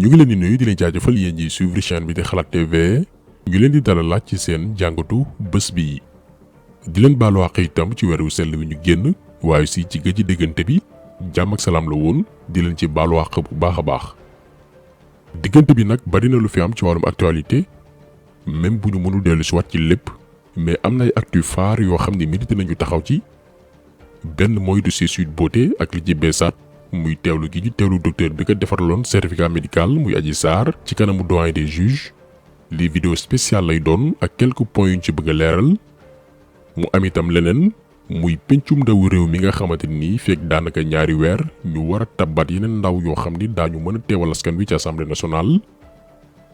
ñu ngi leen di nuyu di leen jaajëfal yéen ñi suivre chaîne bi di Xalaat TV ñu leen di dalal laaj ci seen jàngatu bés bi di leen baalu àq itam ci weeru sell bi ñu génn waaye si ci gëj diggante bi jàmm ak salaam la woon di leen ci baalu àq bu baax a baax. diggante bi nag bari na lu fi am ci wàllum actualité même bu ñu mënul dellu si waat ci lépp mais am na ay actu phare yoo xam ne mérité nañu taxaw ci benn mooy dossier Sweet Beauté ak li ci beesaat muy teewlu gi ñu teewlu docteur bi ko defaraloon certificat médical muy Adji Sarr ci kanamu doyen des juges lii vidéo spéciale lay doon ak quelques points yu ñu ci bëgg a leeral mu am itam leneen muy pencum ndawu réew mi nga xamante ni fekk daanaka ñaari weer ñu war a tabbat yeneen ndaw yoo xam ni daañu mën a teewal askan wi ci assemblée nationale.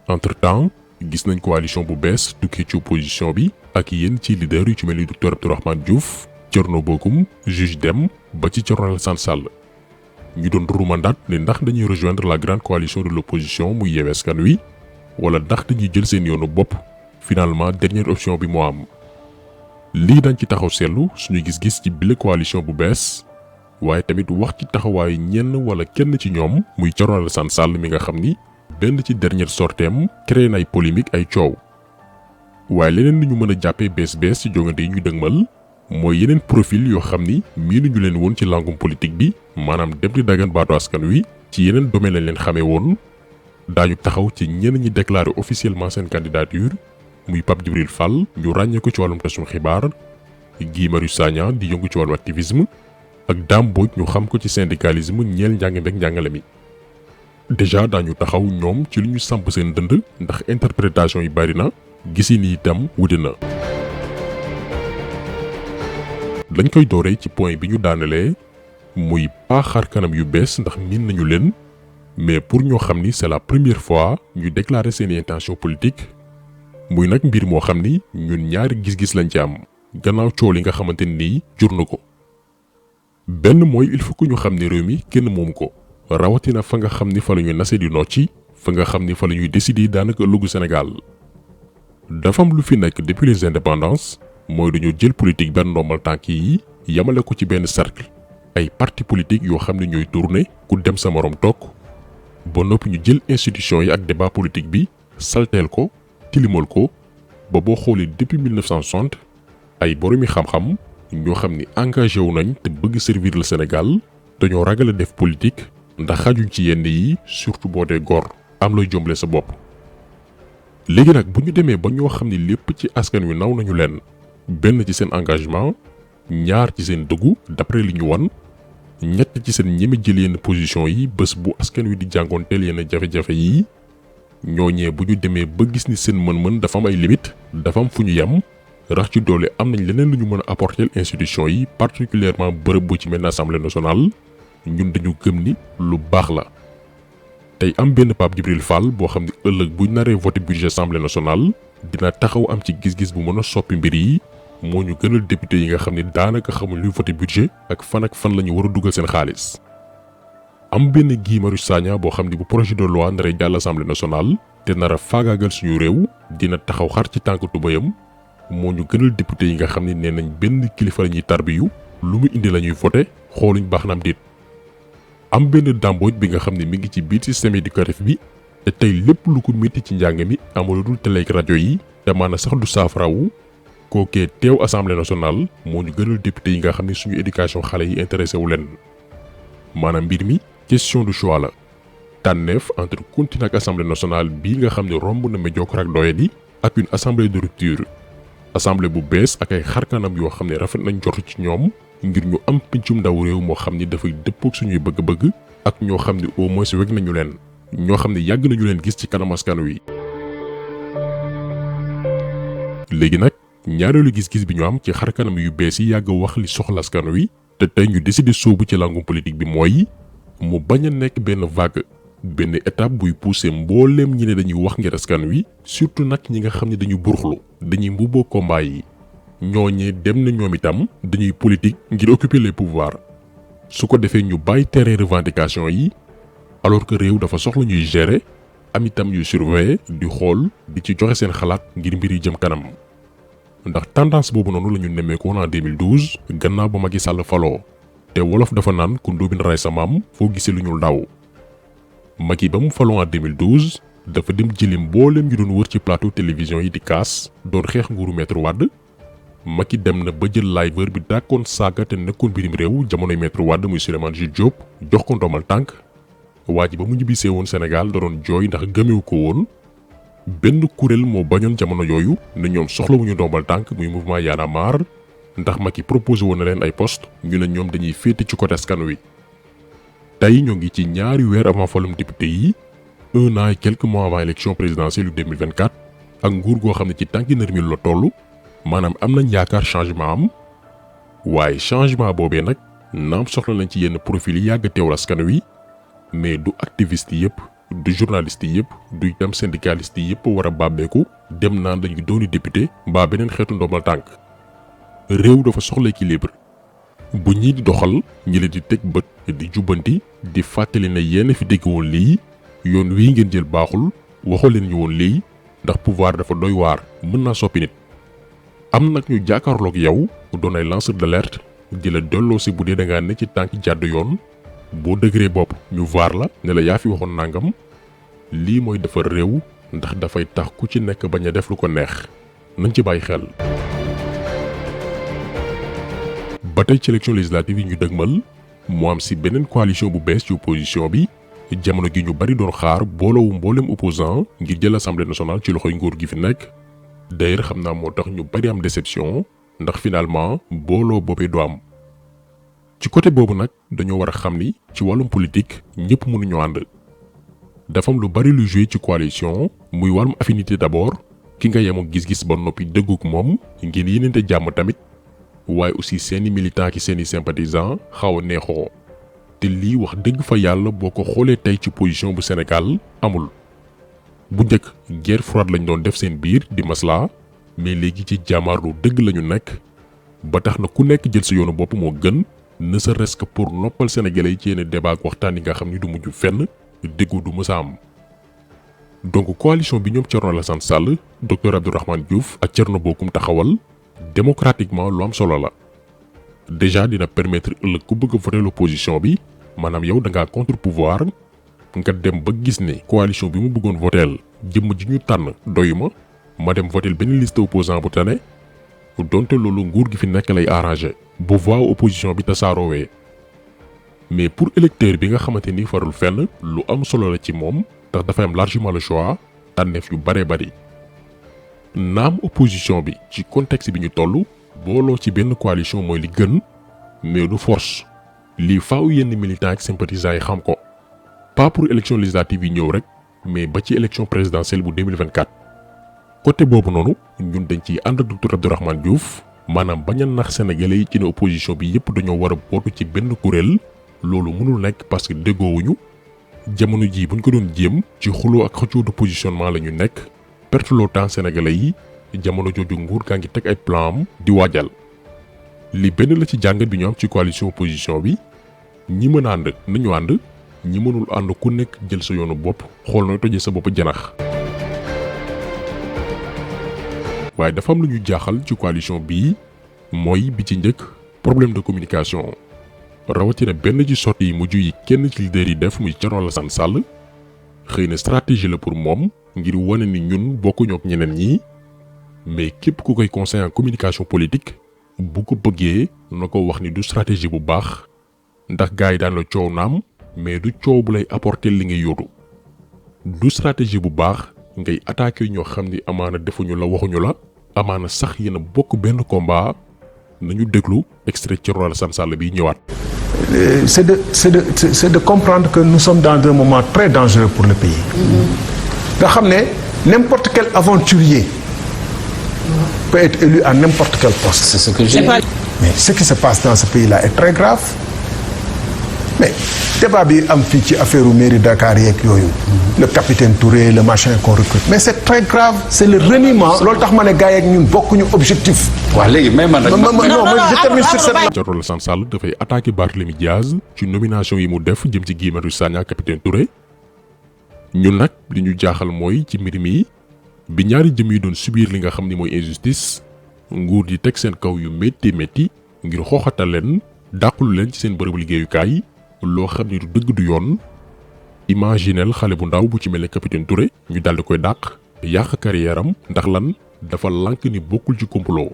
entre temps gis nañ coalition bu bees tukkee ci opposition bi ak yéen ci leader yu ci mel ni docteur Abdourahmane Diouf Thierno Bocoum juge Dème ba ci Thierno Alassane Sall ñu doon ruumandaat ne ndax dañuy rejoindre la grande coalition de l'opposition muy Yewwi Askan Wi wala ndax dañuy jël seen yoonu bopp finalement dernière option bi moo am. lii dañ ci taxaw seetlu suñu gis-gis ci bile coalition bu bees waaye tamit wax ci taxawaayu ñenn wala kenn ci ñoom muy Thierno Alassane Sall mi nga xam ni benn ci dernière sorteem créé na ay polémique ay coow. waaye leneen li ñu mën a jàppee bees ci jongante yi ñu dëgmal mooy yeneen profil yoo xam ni miinuñu leen woon ci langum politique bi maanaam dem di dagan baatu askan wi ci yeneen domaine lañ leen xamee woon daañu taxaw ci ñenn ñi déclaré officiellement seen candidature muy Pape Djibril Fall ñu ràññee ko ci wàllum tasum xibaar Guy Marius Sagna di yëngu ci wàllum activisme ak Dame Mbodj ñu xam ko ci syndicalisme ñeel njàng meek njàngale mi. déjà daañu taxaw ñoom ci lu ñu samp seen dënd ndax interprétation yi bari na gisi ni itam wuute na. dañ koy dooree ci point bi ñu daanalee muy pas xar kanam yu bees ndax miin nañu leen mais pour ñoo xam ni c'est la première fois ñu déclarer seeni intention politique muy nag mbir moo xam ni ñun ñaari gis-gis lañ ci am gannaaw coow li nga xamante ni jur na ko. benn mooy il faut que ñu xam ne réew mi kenn moomu ko rawatina fa nga xam ni fa la ñuy nase di nocci fa nga xam ni fa la ñuy décider daanaka ëllëgu Sénégal. dafa am lu fi nekk depuis les indépendances mooy dañoo jël politique benn ndombal tànk yi yamale ko ci benn cercle ay parti politique yoo xam ne ñooy tourner ku dem sa morom toog ba noppi ñu jël institution yi ak débat politique bi salteel ko tilimal ko ba boo xoolee depuis 1960 ay boromi xam-xam ñoo xam ni engagé wu nañ te bëgg servir le Sénégal dañoo ragal a def politique ndax xajuñ ci yenn yi surtout boo dee góor am looy jomble sa bopp. léegi nag bu ñu demee ba ñoo xam ni lépp ci askan wi naw nañu leen benn ci seen engagement ñaar ci seen dëggu d'après li ñu wan ñett ci seen ñeme jël yenn position yi bés bu askan wi di jàngoonteel yenn jafe-jafe yi ñooñee bu ñu demee ba gis ni seen mën-mën dafa am ay limite dafa am fu ñu yem rax ci doole am nañ leneen lu ñu mën a apporter institution yi particulièrement bërëb bu ci mel ne assemblée nationale ñun dañu gëm ni lu baax la. tey am benn Pape Djibril Fall boo xam ne ëllëg buñ naree voté budget assemblée nationale dina taxaw am ci gis-gis bu mën a soppi mbir yi moo ñu gënal député yi nga xam ne daanaka xamuñ luy voté budget ak fan la ñu war a dugal seen xaalis. am benn Guy Marius Sagna boo xam ne bu projet de loi naree jàll assemblée nationale te nar a faagaagal suñu réew dina taxaw xar ci tànk tubayam moo ñu gënal député yi nga xam ne nee nañ benn kilifa la ñuy tarbiyu lu mu indi la ñuy voté xooluñ baax na am déet. am benn dàmbooj bi nga xam ne mi ngi ci biir système éducatif bi te tey lépp lu ko métti ci njàng mi amaludul télé ak rajo yi te maana sax du saafarawu kookee teew assemblée nationale moo ñu gënal député yi nga xam ne suñu éducation xale yi intéressé wu leen. maanaam mbir mi question de choix la tànneef entre continuer ak assemblée nationale bii nga xam ne romb na médiocre ak doyadi ak une assemblée de rupture assemblée bu bees ak ay xarkanam yoo xam ne rafet nañ jot ci ñoom. ngir ñu am pincum ndaw réew moo xam ni dafay dëppook suñuy bëgg-bëgg ak ñoo xam ni au moins weg nañu leen ñoo xam ne yàgg nañu leen gis ci kanam askan wi. léegi nag ñaareelu gis-gis bi ñu am ci xar kanam yu bees yi yàgg wax li soxla askan wi te tey ñu décider sóobu ci langum politique bi mooy mu bañ a nekk benn vague benn étape buy pousser mbooleem ñi ne dañuy wax ngir askan wi surtout nag ñi nga xam ne dañu buruxlu dañuy mbubboo combat yi. ñooñee dem na ñoom itam dañuy politique ngir occuper les pouvoirs su ko defee ñu bàyyi terrain revendication yi alors que réew dafa soxla ñuy gérer am itam ñuy surveiller di xool di ci joxe seen xalaat ngir mbir yi jëm kanam ndax tendance boobu noonu la ñu nemmeeku woon en 2012 gannaaw ba Macky Sall faloo te wolof dafa naan ku ndóobin ray sa maam foo gisee lu ñuul daaw Macky ba mu faloo en 2012 dafa dem jëli mbooleem yu doon wër ci plateau télévision yi di kaas doon xeex nguuru Maître Wade. Macky dem na ba jël liveur bi dàkkoon saaga te nekkoon birim réew jamonoy Maître Wade muy Souleymane Jules Diop jox ko ndomal tànk. waa ji ba mu ñibbisee woon Sénégal da doon jooy ndax gëmewu ko woon. benn kuréel moo bañoon jamono yooyu ne ñoom soxlawuñu ndombal tànk muy mouvement Y'en a marre ndax Macky proposé woon na leen ay poste ñu ne ñoom dañuy féete ci côté askan wi. tey ñoo ngi ci ñaari weer avant falum député yi 1 an et quelques mois avant élection présidentielle yu 2024 ak nguur goo xam ne ci tànki nërmil la toll maanaam am nañ yaakaar changement am waaye changement boobee nag naam soxla nañ ci yenn profil yi yàgg teewal askan wi mais du activiste yëpp du journaliste yëpp du itam syndicaliste yëpp war a bàbbeeku dem naan dañuy dooni député mbaa beneen xeetu ndombal tànk réew dafa soxla équilibre bu ñii di doxal ñi leen di teg bët di jubbanti di fàttali ne yéen fi dégg woon lii yoon wii ngeen jël baaxul waxoo leen ñu woon lii ndax pouvoir dafa doy waar mën naa soppi nit. am nag ñu jàkkaarloog yow doon ay lanceur d'alerte di la delloo si bu dee da ngaa ne ci tànk jàdd yoon boo dëgëree bopp ñu vaar la ne la yaa fi waxoon nangam lii mooy defar réew ndax dafay tax ku ci nekk bañ a def lu ko neex nañ ci bàyyi xel. ba tey ci élection législative yi ñu dëgmal mu am si beneen coalition bu bees ci opposition bi jamono gi ñu bari doon xaar booloowu mbooleem opposant ngir jël assemblée nationale ci loxoy nguur gi fi nekk. d'ailleurs xam naa moo tax ñu bari am déception ndax finalement booloo boobee du am. ci côté boobu nag dañoo war a xam ni ci wàllum politique ñëpp mënuñoo ànd. dafa am lu bari lu joué ci coalition muy wàllum affinité d'abord ki nga yemoo gis-gis ba noppi dëgguk moom ngeen yéeneente jàmm tamit. waaye aussi seeni militants ki seeni sympathisants xaw a neexoo te lii wax dëgg fa yàlla boo ko xoolee tey ci position bu Sénégal amul. bu njëkk guerre froide lañ doon def seen biir di maslaa mais léegi ci jàmmaarlu dëgg lañu nekk ba tax na ku nekk jël sa yoonu bopp moo gën ne serait-ce que pour noppal sénégalais yi ci yenn débat ak waxtaan yi nga xam ni du mujj fenn déggu du mës a am. donc coalition bi ñoom Thierno Alassane Sall docteur Abdourahmane Diouf ak Thierno Bocoum taxawal. démocratiquement lu am solo la déjà dina permettre ëllëg ku bëgg a voter l'opposition bi maanaam yow da ngaa contre pouvoir nga dem ba gis ne coalition bi mu bëggoon voteel jëmm ji ñu tànn doy ma dem voter benn liste opposant bu tane donte loolu nguur gi fi nekk lay arrangé bu voix opposition bi tasaaroowee mais pour électeur bi nga xamante ni farul fenn lu am solo la ci moom ndax dafay am largement le choix tànneef yu bare bari. naam opposition bi ci contexte bi ñu toll booloo ci benn coalition mooy li gën mais du force lii faaw yenn militants ak sympathisants yi xam ko pas pour élection législative yi ñëw rek mais ba ci élection présidentielle bu 2024. côté boobu noonu ñun dañ ciy ànd docteur Abdourahmane Diouf maanaam bañ a nax sénégalais yi ci ne opposition bi yépp dañoo war a bootu ci benn kuréel loolu mënul nekk parce que déggoowuñu jamono jii buñ ko doon jéem ci xuloo ak xëccoo de positionnement la ñu nekk. perte loo temps sénégalais yi jamono jooju nguur gaa ngi teg ay plan am di waajal li benn la ci jàngat bi ñu am ci coalition opposition bi ñi mën a ànd nañu ànd ñi mënul ànd ku nekk jël sa yoonu bopp xool nooy tojee sa bopp janax. waaye dafa am lu ñu jaaxal ci coalition bii mooy bi ci njëkk problème de communication rawatina benn ci sortie yi mujj yi kenn ci leader yi def muy Thierno Alassane Sall xëy na stratégie la pour moom. ngir wane ni ñun bokkuñoo ak ñeneen ñi mais képp ku koy conseil en communication politique bu ko bëggee na ko wax ni du stratégie bu baax ndax gars yi daan la coow naam mais du coow bu lay apporter li ngay yóotu du stratégie bu baax ngay attaquer ñoo xam ni amaana defuñu la waxuñu la amaana sax yéen a bokk benn combat nañu déglu extrait Thierno Alassane Sall bi ñëwaat. c'est de comprendre que nous sommes dans un moment très dangereux pour le pays. nga xam ne n'importe quel aventurier peut être élu à n'importe quel poste. C'est ce que j'ai dit. Mais ce qui se passe dans ce pays-là est très grave. mais débat bi am fii ci affaire mairie Dakar yeeg yooyu. le capitaine Touré le machin qu'on recrute. mais c'est très grave c'est le reniement. loolu tax ma ne gars yeeg ñun bokkuñu objectif. waaw léegi may man nag. je termine sur cette. Thierno Alassane Sall dafay attaqué Barthélémy Diaz ci nomination yi mu def jëm ci Guy Marius Sagna capitaine Touré. ñun nag li ñu jaaxal mooy ci mbir mi bi ñaari jëm yi doon subir li nga xam ni mooy injustice nguur di teg seen kaw yu métti métti ngir xooxatal leen dàqulu leen ci seen bërëbu liggéeyukaay loo xam ni du dëgg du yoon imaginel xale bu ndaw bu ci mel ne capitaine Touré ñu daldi koy dàq yàq carrière am ndax lan dafa lànk ni bokkul ci complot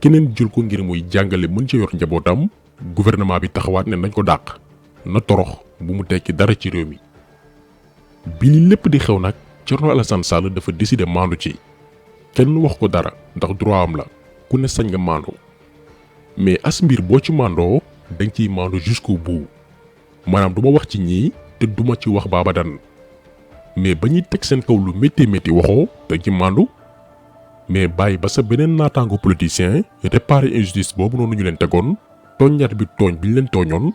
keneen jël ko ngir muy jàngale mën ci yor njabootam gouvernement bi taxawaat ne nañ ko dàq na torox bu mu tekki dara ci réew mi bi li lépp di xew nag Thierno Alassane Sall dafa décider maandu ci kenn wax ko dara ndax droit am la ku ne sañ nga maandu mais as mbir boo ci maandoo dañ ciy maandu jusqu'au bout maanaam du ma wax ci ñii te duma ci wax baabadan mais ba ñuy teg seen kaw lu métti métti waxoo dañ ci maandu mais bàyyi ba sa beneen naataango politicien réparer injustice boobu noonu ñu leen tegoon tooññat bi tooñ bi ñu leen tooñoon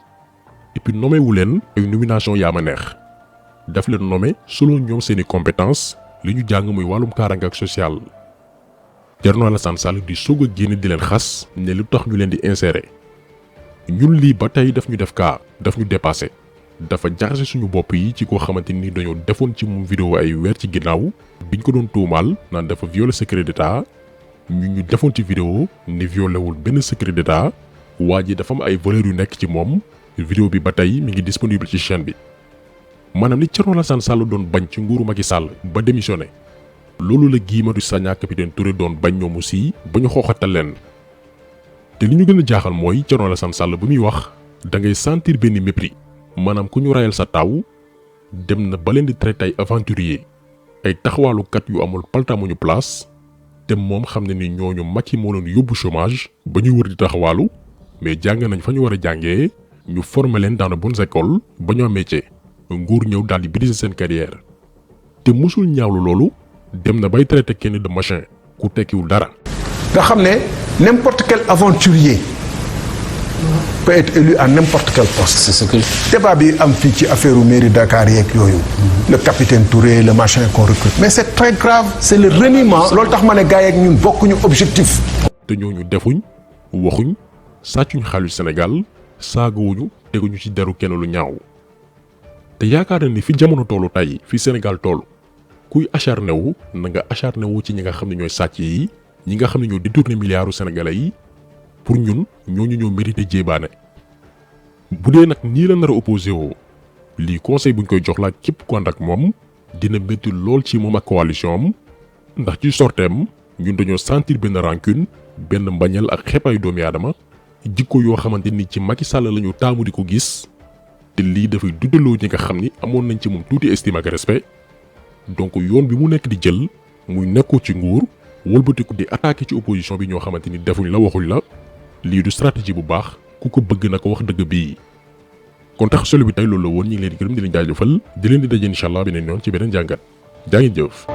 et puis nommé wu leen ay nomination yaa ma neex daf leen nommé selon ñoom seeni compétence li ñu jàng muy wàllum kaaraange ak social Thierno Alassane Sall di soog a génn di leen xas ne lu tax ñu leen di insérer ñun lii ba tey daf ñu def kaa daf ñu dépassé dafa jaxase suñu bopp yi ci koo xamante ni dañoo defoon ci moom vidéo ay weer ci ginnaaw biñ ko doon tuumaal naan dafa violer secret d'état ñu defoon ci vidéo ni violé wul benn secret d'état waa ji dafa am ay valeurs yu nekk ci moom vidéo bi ba tey mi ngi disponible ci chaîne bi maanaam li Thierno Alassane Sall doon bañ ci nguuru Macky Sall ba démissionné loolu la Guy Marius Sagna capitaine Touré doon bañ ñoom aussi ba ñu xooxatal leen te li ñu gën a jaaxal mooy Thierno Alassane Sall bu muy wax da ngay sentir benn mépris maanaam ku ñu rayal sa taw dem na ba leen di traité ay aventurier ay taxawaalukat yu amul paltamuñu place te moom xam ne ni ñooñu Macky moo leen yóbbu chômage ba ñuy wër di taxawaalu mais jàng nañ fa ñu war a jàngee ñu former leen dans de bonnes écoles ba ñu am métier nguur ñëw daal di briser seen carrière te musul ñaawlu loolu dem na bay traité kenn de machin ku tekkiwul dara. nga xam ne n'importe quel aventurier peut être élu à n'importe quel poste. C'est ce que débat bi am fii ci affaire u mairie Dakar yeeg yooyu. le capitaine Touré le machin qu'on recrute. mais c'est très grave c'est le reniement. loolu tax ma ne gars yeeg ñun bokkuñu objectif. te ñooñu defuñ waxuñ sàccuñ xaalis Sénégal saagawuñu teguñu ci deru kenn lu ñaaw te yaakaar na ni fi jamono tollu tey fi Sénégal toll kuy acharné wu na nga acharné wu ci ñi nga xam ne ñooy sàcc yi ñi nga xam ne ñoo détourné milliards sénégalais yi pour ñun ñooñu ñoo mérité jéebaane bu dee nag nii la nar a opposé woo lii conseil buñ koy jox la képp ku ànd ak moom dina métti lool ci moom ak coalition am ndax ci sorteem ñun dañoo sentir benn rancune benn mbañal ak xeepaayu doomi aadama jikko yoo xamante ni ci Macky Sall la ñu taamu di ko gis te lii dafay dundaloo ñi nga xam ni amoon nañ ci moom tuuti estime ak respect donc yoon bi mu nekk di jël muy nekkoo ci nguur wëlbatiku di attaqué ci opposition bi ñoo xamante ni defuñ la waxuñ la lii du stratégie bu baax ku ko bëgg na ko wax dëgg bii. kon tax solo bi tey loolu la woon ñu ngi leen di gërëm di leen jaajëfal di leen di daje incha allah beneen yoon ci beneen jàngat jaa ngeen jëf.